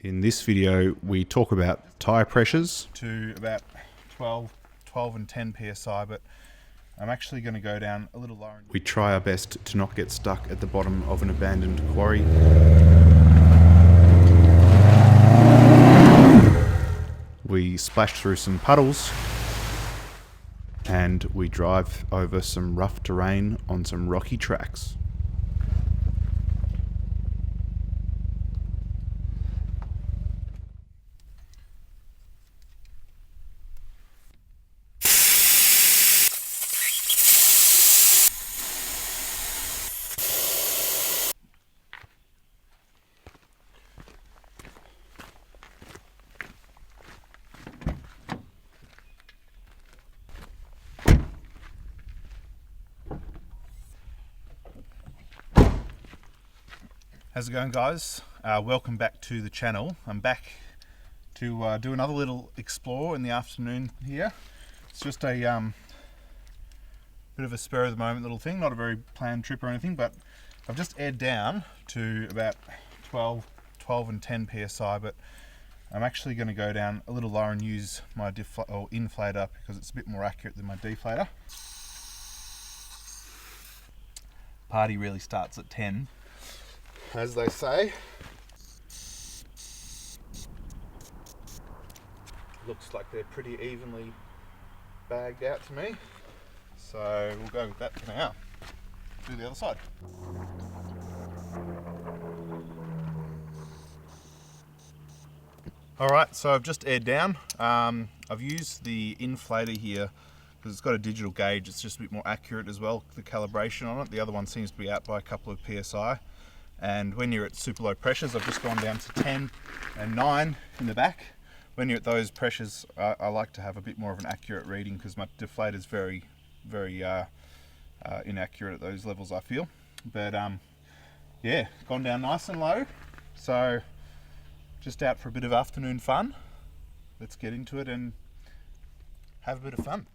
In this video, we talk about tyre pressures to about 12 and 10 psi, but I'm actually going to go down a little lower. We try our best to not get stuck at the bottom of an abandoned quarry. We splash through some puddles and we drive over some rough terrain on some rocky tracks. How's it going, guys? Welcome back to the channel. I'm back to do another little explore in the afternoon here. It's just a bit of a spur of the moment little thing, not a very planned trip or anything, but I've just aired down to about 12 and 10 psi, but I'm actually going to go down a little lower and use my inflator because it's a bit more accurate than my deflator. Party really starts at 10. As they say. Looks like they're pretty evenly bagged out to me. So we'll go with that for now. Do the other side. Alright, so I've just aired down. I've used the inflator here because it's got a digital gauge. It's just a bit more accurate as well, the calibration on it. The other one seems to be out by a couple of psi. And when you're at super low pressures, I've just gone down to 10 and 9 in the back. When you're at those pressures, I like to have a bit more of an accurate reading because my deflator is very inaccurate at those levels, I feel. But yeah, gone down nice and low. So just out for a bit of afternoon fun. Let's get into it and have a bit of fun.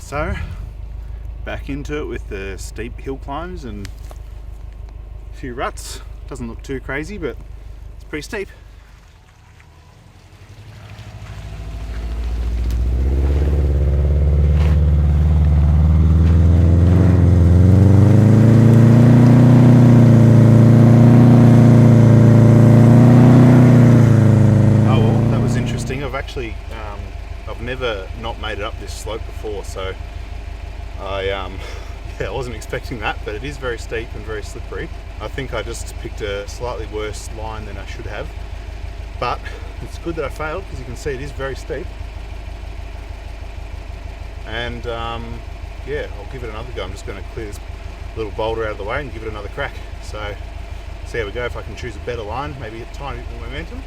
So, back into it with the steep hill climbs and a few ruts. Doesn't look too crazy, but it's pretty steep. Oh well, that was interesting. I've never not made it up this slope before, so I wasn't expecting that, but it is very steep and very slippery. I think I just picked a slightly worse line than I should have, but it's good that I failed because you can see it is very steep. And yeah, I'll give it another go. I'm just going to clear this little boulder out of the way and give it another crack. So see how we go, if I can choose a better line, maybe a tiny bit more momentum.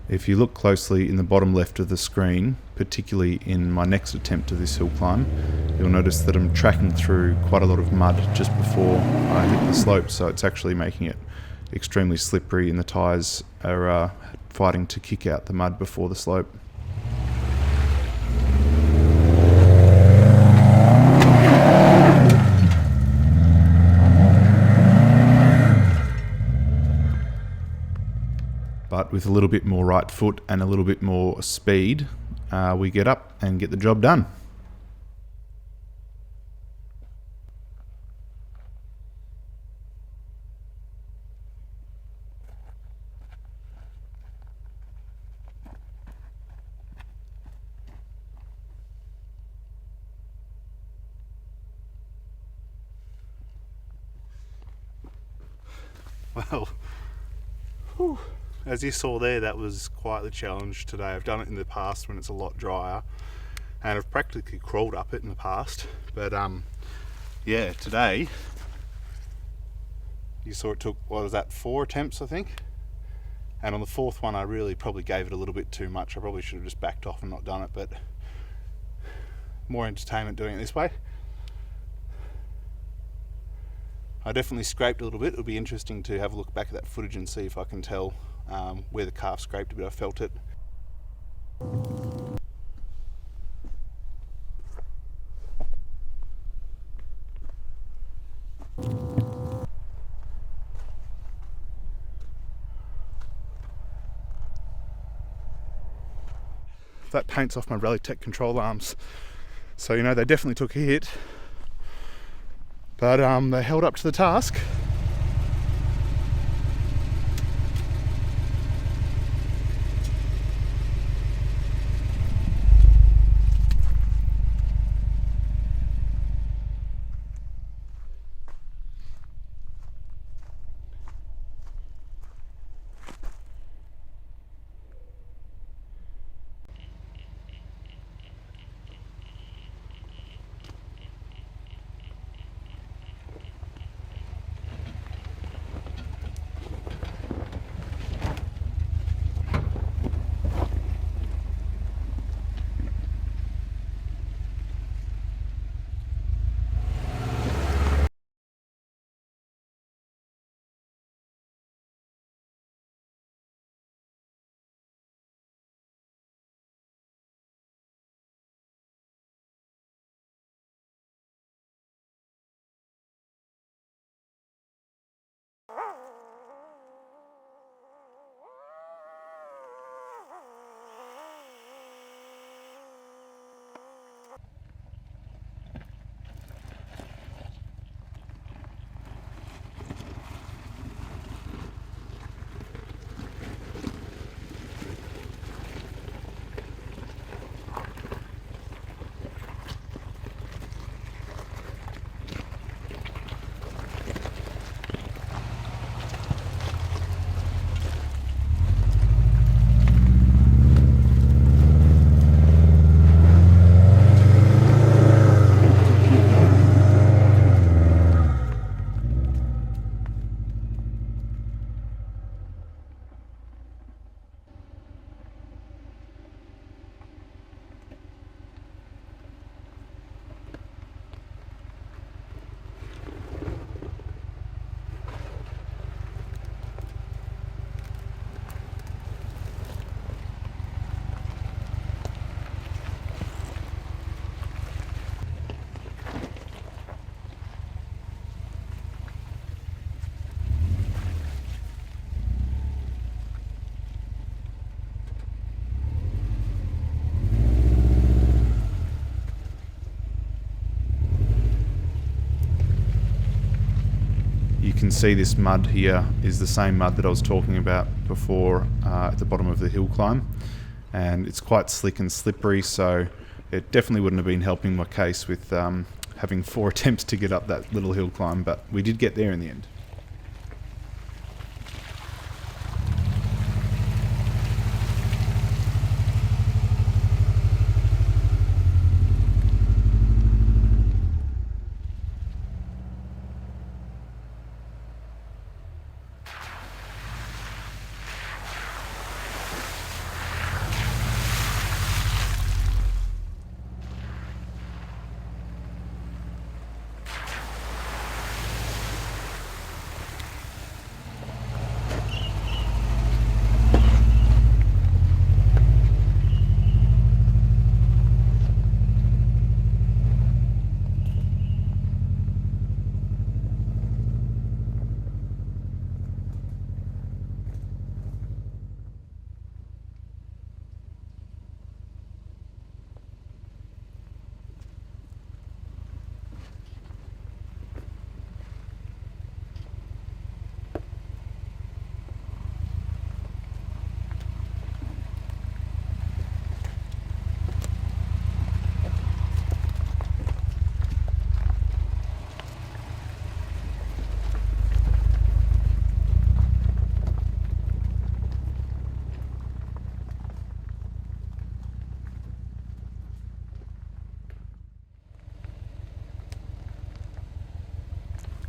If you look closely in the bottom left of the screen, particularly in my next attempt to this hill climb, you'll notice that I'm tracking through quite a lot of mud just before I hit the slope, so it's actually making it extremely slippery and the tyres are fighting to kick out the mud before the slope. But with a little bit more right foot and a little bit more speed, we get up and get the job done. Well, whew. As you saw there, that was quite the challenge today. I've done it in the past when it's a lot drier, and I've practically crawled up it in the past. But yeah, today you saw it took, what was that, 4 attempts I think? And on the 4th one I really probably gave it a little bit too much. I probably should have just backed off and not done it, but more entertainment doing it this way. I definitely scraped a little bit. It'll be interesting to have a look back at that footage and see if I can tell where the calf scraped a bit. I felt it. That paint's off my RalliTEK control arms, so you know they definitely took a hit, but they held up to the task. You can see this mud here is the same mud that I was talking about before at the bottom of the hill climb, and it's quite slick and slippery, so it definitely wouldn't have been helping my case with having 4 attempts to get up that little hill climb, but we did get there in the end.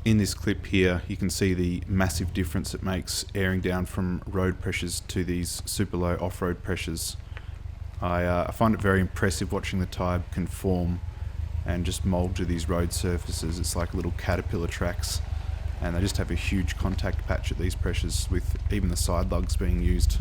In this clip here, you can see the massive difference it makes airing down from road pressures to these super low off-road pressures. I find it very impressive watching the tyre conform and just mould to these road surfaces. It's like little caterpillar tracks, and they just have a huge contact patch at these pressures, with even the side lugs being used.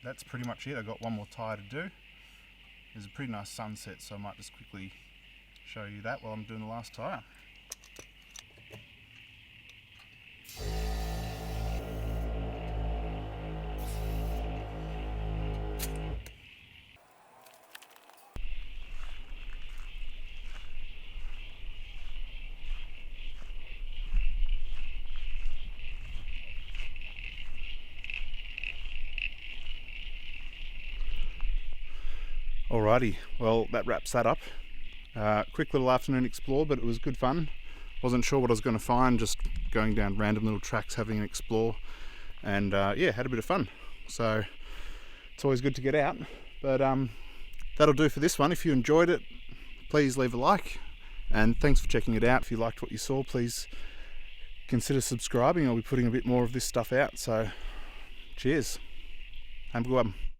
That's pretty much it. I've got one more tyre to do. There's a pretty nice sunset, so I might just quickly show you that while I'm doing the last tyre. Alrighty, well that wraps that up. Quick little afternoon explore, but it was good fun. Wasn't sure what I was going to find, just going down random little tracks having an explore, and yeah, had a bit of fun. So it's always good to get out. But that'll do for this one. If you enjoyed it, please leave a like, and thanks for checking it out. If you liked what you saw, please consider subscribing. I'll be putting a bit more of this stuff out, so cheers. Have a good one.